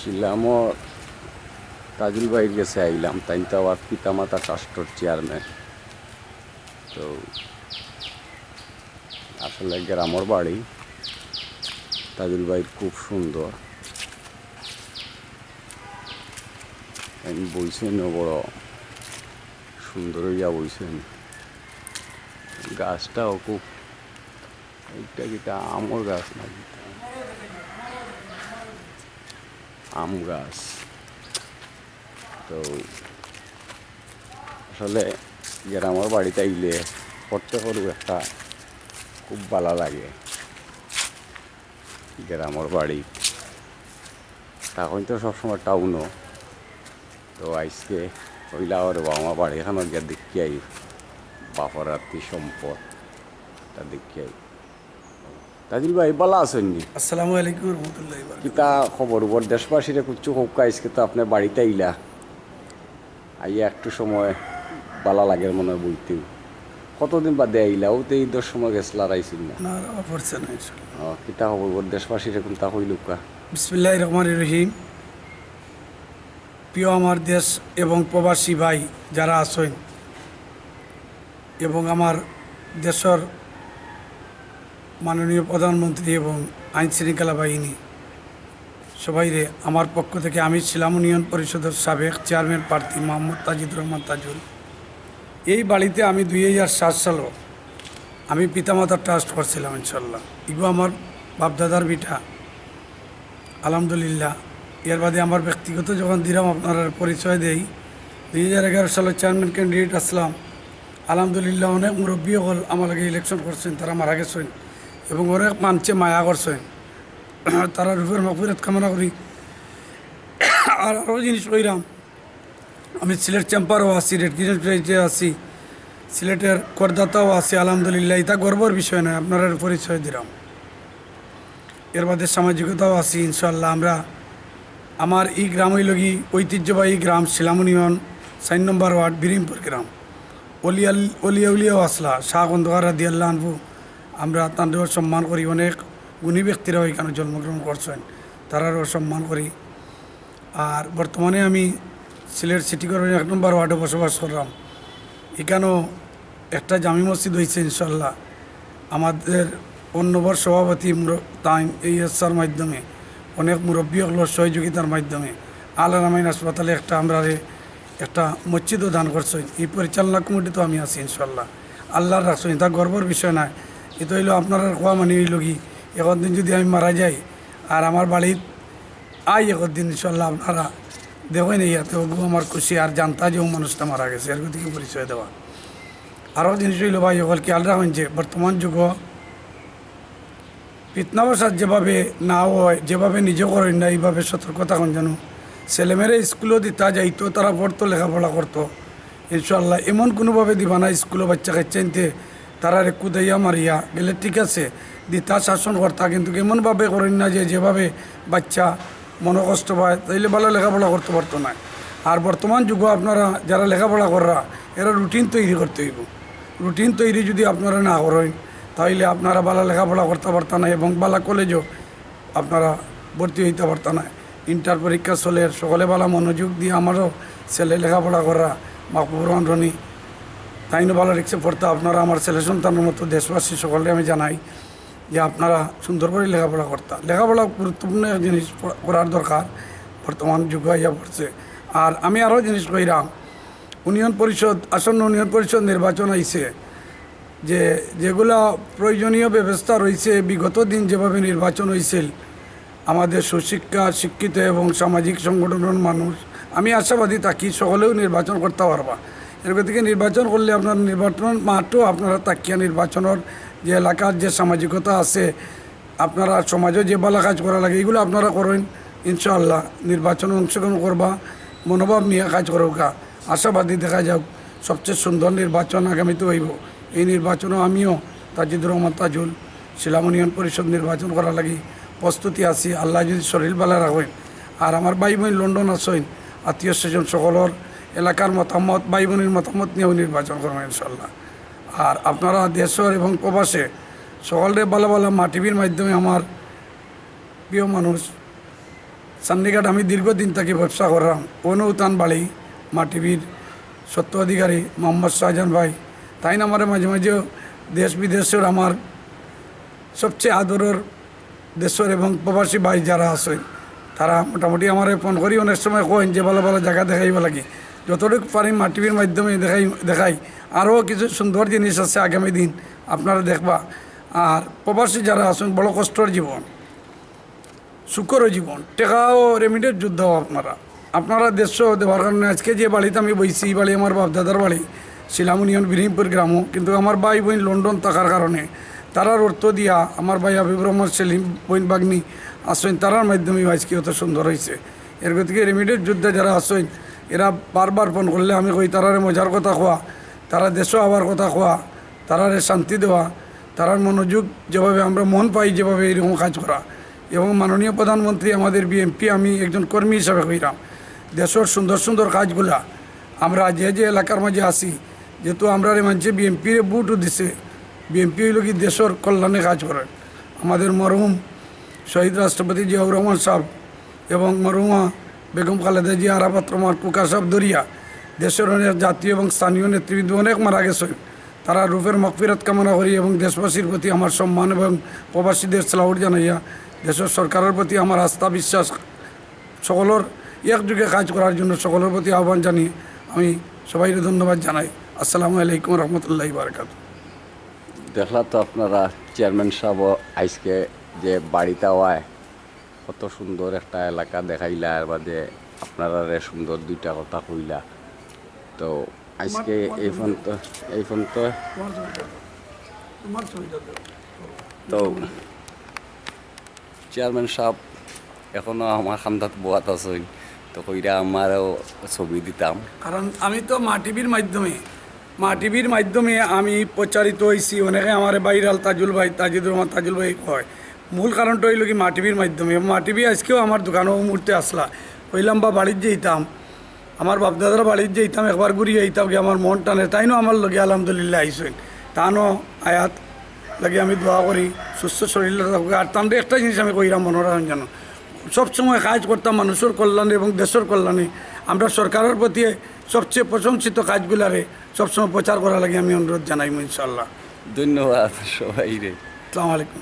ছিলামও তাজুল ভাইয়ের কাছে আইলাম, তাই তো আবার পিতামাতা ট্রাস্টর চেয়ারম্যান। তো আসলে গ্রামের বাড়ি তাজুল ভাইয়ের খুব সুন্দর, বইছেন বড় সুন্দর হইয়া বইছেন। গাছটাও খুব, এইটা কিটা আমর গাছ নাকি, আম গাছ। তো আসলে গ্রামের বাড়িতে আইলে প্রত্যেকেরও একটা খুব ভালো লাগে। গ্রামের বাড়ি তখন তো সবসময় টাউনও, তো আজকে হইলা আর আমার বাড়ি এখানে গিয়ে দেখি আই, বাপর রাত্রি সম্পদ তা দেখি আই। তাজিল ভাই ভালো আছেন নি? আসসালামু আলাইকুম রহমতুল্লাহ। কিতা খবর উপর দেশবাসীরা কুচ্ছু হোক, আজকে তো আপনার বাড়িতে আইলা, আইয়া একটু সময় ভালো লাগে মনে হয় বইতেও। কতদিন বাদে আইলা? ও তো ঈদের সময় গেছিল আর আইসিল না। না পড়ছে না। কিতা খবর উপর দেশবাসীরা কোনটা হইলুকা? বিসমিল্লাহির রহমানির রহিম। প্রিয় আমার দেশ এবং প্রবাসী ভাই যারা আছেন এবং আমার দেশের মাননীয় প্রধানমন্ত্রী এবং আইন শৃঙ্খলা বাহিনী সবাইরে আমার পক্ষ থেকে আমি ছিলাম ইউনিয়ন পরিষদের সাবেক চেয়ারম্যান প্রার্থী মোহাম্মদ তাজিদুর রহমান তাজুল। এই বাড়িতে আমি 2007 সালও আমি পিতামাতা ট্রাস্ট করছিলাম। ইনশাল্লাহ এগুলো আমার বাপদাদার বিটা, আলহামদুলিল্লাহ। এর বাদে আমার ব্যক্তিগত যখন দিলাম আপনার পরিচয় দেই, 2011 সালের চেয়ারম্যান ক্যান্ডিডেট আসলাম। আলহামদুলিল্লাহ অনেক মুরব্বী হল আমার আগে ইলেকশন করছেন, তারা মারা গেছেন এবং অনেক মানুষে মায়া করছেন, তারা রূপের মাগফিরাত কামনা করি। আর আরও জিনিস কইরাম, আমি সিলেট চেম্বারও আছি, রেড ক্রিসেন্টে আছি, সিলেটের করদাতাও আছি। আলহামদুলিল্লাহ এটা গর্বর বিষয় নয়, আপনারা পরিচয় দিলাম। এর বাদে সামাজিকতাও আছি ইনশাল্লাহ। আমরা আমার এই গ্রাম হইল কি ঐতিহ্যবাহী গ্রাম শিলামন ইউনিয়ন 4 নম্বর ওয়ার্ড বিরিমপুর গ্রাম। অলিয়াউলিয়াও আসলা শাহ গন্ধকার রাদিয়াল্লাহু আনহু, আমরা তাঁদেরও সম্মান করি। অনেক গুণী ব্যক্তিরাও এখানে জন্মগ্রহণ করছেন, তারারও সম্মান করি। আর বর্তমানে আমি সিলেট সিটি কর্পোরেশন 1 নম্বর ওয়ার্ডে বসবাস করলাম। এখানেও একটা জামি মসজিদ হয়েছে ইনশাল্লাহ আমাদের অন্যবর সভাপতি তাই এই এসার মাধ্যমে, অনেক মুরব্বী হলো সহযোগিতার মাধ্যমে আল রামাইন হাসপাতালে আমরা একটা মসজিদও দান করছেন। এই পরিচালনা কমিটি তো আমি আছি ইনশাল্লাহ। আল্লাহর রাখছেন, তা গর্বর বিষয় নয়। এটা হইলো আপনারা কোয়া মানে হইল কি, এখন দিন যদি আমি মারা যাই আর আমার বাড়ির এখন দিন ইনশাল্লাহ আপনারা দেখেন ইয়াতে আমার খুশি। আর জানতা যে মানুষটা মারা গেছে এর থেকে পরিচয় দেওয়া। আরও জিনিস হইল ভাই সকল খেয়াল রাখেন যে বর্তমান যুগ ফিতনাবাসার যেভাবে না হয়, যেভাবে নিজে করেন না, এইভাবে সতর্কতা কোন জানো। ছেলেমেয়েরা স্কুলও দিতা যাইতো, তারা পড়তো, লেখাপড়া করতো ইনশাল্লাহ। এমন কোনোভাবে দিবা না স্কুলে বাচ্চা খাইতে তারা কুদাইয়া মারিয়া গেলে ঠিক আছে, দিতা শাসন কর্তা, কিন্তু এমনভাবে করেন না যে যেভাবে বাচ্চা মনোকষ্ট পায়, তাইলে ভালো লেখাপড়া করতে পারতো না। আর বর্তমান যুগে আপনারা যারা লেখাপড়া করা, এরা রুটিন তৈরি করতে হইব। রুটিন তৈরি যদি আপনারা না করেন তাইলে আপনারা ভালো লেখাপড়া করতে পারত না এবং ভালো কলেজও আপনারা ভর্তি হইতে পারত না। ইন্টার পরীক্ষা চলে, সকলে ভালো মনোযোগ দিয়ে আমারও ছেলে লেখাপড়া করা মাহবুবুর রহমান রনি তাইনও ভালো রিক্সে পড়তে। আপনারা আমার ছেলে সন্তানের মতো দেশবাসী সকলে আমি জানাই যে আপনারা সুন্দর করে লেখাপড়া করতা। লেখাপড়া গুরুত্বপূর্ণ জিনিস করার দরকার বর্তমান যুগ হইয়া পড়ছে। আর আমি আরও জিনিস কইরাম, ইউনিয়ন পরিষদ, আসন্ন ইউনিয়ন পরিষদ নির্বাচন আইছে, যেগুলা প্রয়োজনীয় ব্যবস্থা রয়েছে। বিগত দিন যেভাবে নির্বাচন হয়েছিল, আমাদের সুশিক্ষা, শিক্ষিত এবং সামাজিক সংগঠনের মানুষ, আমি আশাবাদী থাকি সকলেও নির্বাচন করতে পারবা। এরপর থেকে নির্বাচন করলে আপনার নির্বাচন মাঠও আপনারা তাকিয়া নির্বাচনের যে এলাকার যে সামাজিকতা আছে, আপনারা সমাজে যে ভালো কাজ করা লাগে এগুলো আপনারা করেন ইনশাআল্লাহ। নির্বাচনে অংশগ্রহণ করবা, মনোভাব নিয়ে কাজ করোকা। আশাবাদী দেখা যাক সবচেয়ে সুন্দর নির্বাচন আগামীতে হইব। এই নির্বাচনও আমিও তাজিদুর রহমান তাজুল শিলামন ইউনিয়ন পরিষদ নির্বাচন করার লাগি প্রস্তুতি আছি, আল্লাহ যদি শরীর ভালো রাখেন। আর আমার ভাই বোন লন্ডন আছেন, আত্মীয় স্বজন সকলের এলাকার মতামত, ভাই বোনের মতামত নিয়েও নির্বাচন করবেন ইনশাল্লাহ। আর আপনারা দেশের এবং প্রবাসে সকলের ভালো ভালো মা টিভির মাধ্যমে আমার প্রিয় মানুষ সান্নিঘাট আমি দীর্ঘদিন থেকে ব্যবসা করলাম অনুতান বাড়ি মাটিভির সত্য অধিকারী মোহাম্মদ শাহজাহান ভাই তাই না আমার মাঝে মাঝে দেশ বিদেশের আমার সবচেয়ে আদরের দেশের এবং প্রবাসী ভাই যারা আছে তারা মোটামুটি আমার ফোন করি অনেক সময় কইন যে ভালো ভালো জায়গা দেখাইব লাগে যতটুকু পারি মাটিভির মাধ্যমে দেখাই আরও কিছু সুন্দর জিনিস আছে আগামী দিন আপনারা দেখবা। আর প্রবাসী যারা আছেন বড় কষ্টর জীবন সুখর জীবন টেকাও রেমিডের যুদ্ধ আপনারা দেশ দেওয়ার কারণে আজকে যে বাড়িতে আমি বইছি এই বাড়ি আমার বাপদাদার বাড়ি শিলাম ইউনিয়ন বিরিমপুর গ্রামও কিন্তু আমার ভাই বোন লন্ডন থাকার কারণে তারার অর্থ দিয়া আমার ভাই হাবিবুর রহমান সেলিম বোন বাগনি আসেন তারার মাধ্যমে আজকে অত সুন্দর হয়েছে। এর গতিকে রেমিডের যুদ্ধে যারা আসেন এরা বারবার ফোন করলে আমি কই তারারে মজার কথা খোয়া তারা দেশও আবার কথা খোয়া তারারে শান্তি দেওয়া তারার মনোযোগ যেভাবে আমরা মন পাই যেভাবে এরকম কাজ করা এবং মাননীয় প্রধানমন্ত্রী আমাদের বিএমপি আমি একজন কর্মী হিসাবে কইরাম দেশের সুন্দর সুন্দর কাজগুলা আমরা যে যে এলাকার মাঝে আসি যেহেতু আমরা মানছে বিএমপির বুটও দিছে বিএমপি হইল কি দেশের কল্যাণে কাজ করেন। আমাদের মরহুম শহীদ রাষ্ট্রপতি জিয়াউর রহমান সাহেব এবং মরহুমা বেগম খালেদা জিয়া আরাফাত রহমান কুকা সাহেব দরিয়া দেশের অনেক জাতীয় এবং স্থানীয় নেতৃবৃন্দ অনেক মারা গেছেন তারা রূপের মগফিরাত কামনা করি এবং দেশবাসীর প্রতি আমার সম্মান এবং প্রবাসীদের সালাউট জানাইয়া দেশের সরকারের প্রতি আমার আস্থা বিশ্বাস সকলের একযোগে কাজ করার জন্য সকলের প্রতি আহ্বান জানিয়ে আমি সবাইকে ধন্যবাদ জানাই। আসসালামু আলাইকুম রহমতুল্লাহি বারাকাতুহু। দেখলা তো আপনারা চেয়ারম্যান সাহেব আজকে যে বাড়িতে হয় কত সুন্দর একটা এলাকা দেখাইলা আর বাদে আপনারা সুন্দর দুইটা কথা কইলা। তো আজকে এই ফোন তো তো চেয়ারম্যান সাহেব এখনো আমার খামদাত বোয়াত আছে তো কইরা আমারও ছবি দিতাম কারণ আমি তো মাটিভির মাধ্যমে আমি প্রচারিত হয়েছি অনেকে আমার বাইরাল তাজুল ভাই তাজিদুর রহমান তাজুল ভাই কয় মূল কারণটা হইল কি মাটিভির মাধ্যমে মাটিভি আজকেও আমার দোকানও মুহূর্তে আসলা কইলাম বা বাড়ির যেতাম আমার বাপদাদার বাড়ির যেতাম একবার ঘুরিয়ে যেতাম কি আমার মন টানে তাইনও আমার লগে আলহামদুলিল্লাহ আইসেন তানও আয়াত লাগে আমি দোয়া করি সুস্থ শরীর আর তাদের একটা জিনিস আমি কইরাম মনে রাখেন জানো সবসময় কাজ করতাম মানুষের কল্যাণে এবং দেশের কল্যাণে আমরা সরকারের প্রতি সবচেয়ে প্রশংসিত কাজগুলারে সবসময় প্রচার করা লাগে আমি অনুরোধ জানাই ইনশাআল্লাহ। ধন্যবাদ সবাই রে। আসসালামু আলাইকুম।